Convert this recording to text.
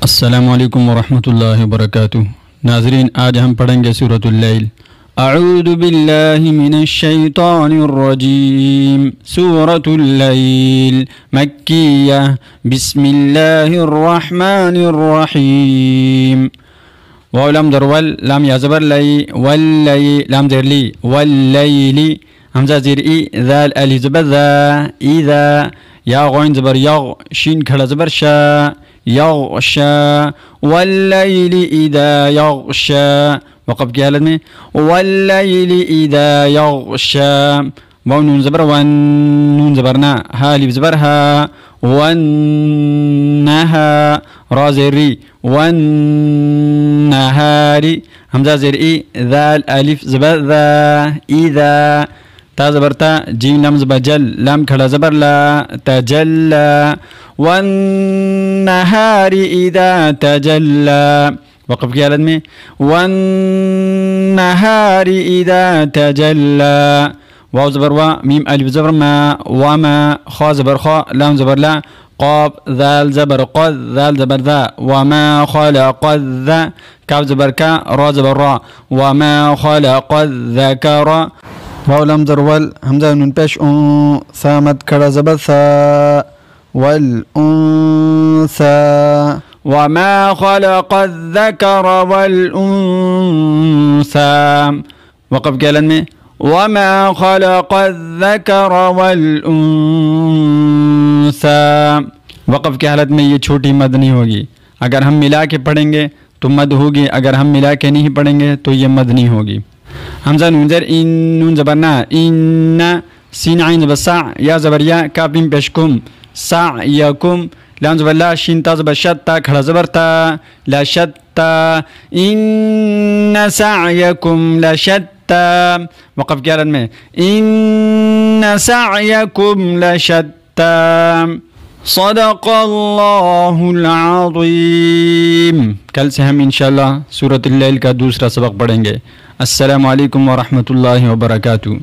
अस्सलामु अलैकुम वरहमतुल्लाहि वबरकातुह। नाज़रीन, आज हम पढ़ेंगे सूरतुल लैल। अऊज़ु बिल्लाहि मिनश शैतानिर रजीम। सूरतुल लैल मक्किय्या। बिस्मिल्लाहिर रहमानिर रहीम। वाव लाम ज़बर वल, लाम या ज़बर लै, वल्लै लाम ज़ेर ली, वल्लैली हमज़ा ज़ेर ई, ज़ाल अलिफ ज़बर ज़ा, इज़ा या गौइन ज़बर यग, शीन खड़ा ज़बर शा, यग़शा, वल्लैलि इज़ा यग़शा। वक़फ़ की हालत में वल्लैलि इज़ा यग़शा। वाव नून ज़बर वन, नून ज़बर ना, हा अलिफ ज़बर हा, वन्नहा रा ज़ेर री, वन्नहारी हमज़ा ज़ेर ई, ज़ाल अलिफ ज़बर ज़ा, इज़ा ता ज़बर ता, जीम लाम ज़बर जल, लाम खड़ा ज़बर ला, तजल्ला, वन्नहारी इज़ा तजल्ला। वक़फ़ की हालत में वन्नहारी इज़ा तजल्ला। वाव ज़बर वा, मीम अलिफ ज़बर मा, वमा खा ज़बर खा, लाम ज़बर ला, क़ाफ ज़ाल ज़बर क़ज़, ज़ाल ज़बर ज़ा, वमा ख़लक़ज़, काफ ज़बर का, रा ज़बर रा, वमा ख़लक़ज़्ज़करा। वाव लाम ज़बर वल, हमज़ा नून पेश सा मद खड़ा ज़बर सा, वल उन्सा, वमा ख़लक़ज़्ज़करा वल उन्सा। वक़फ़ के हालत में वमा ख़लक़ज़्ज़करा वल उन्सा। वक़फ़ की हालत में ये छोटी मद नहीं होगी। अगर हम मिला के पढ़ेंगे तो मद होगी, अगर हम मिला के नहीं पढ़ेंगे तो ये मद नहीं होगी। हमज़ा नून ज़ेर इन, नून ज़बर ना, इन्ना, सीन आइन ज़बर सा, या ज़बर या, काफ मीम पेश कुम, सायकुम, लाम ज़बर ला, शीन ता ज़बर शत्ता, खड़ा ज़बर ता, ला शत्ता, इन्ना सायकुम ला शत्ता। वक़फ़ की हालत में इन्ना सायकुम ला शत्ता। सदक़ल्लाहुल अज़ीम। कल से हम इंशाअल्लाह सूरतुल लैल का दूसरा सबक पढ़ेंगे। अस्सलामु अलैकुम वरहमतुल्लाहि वबरकातुहू।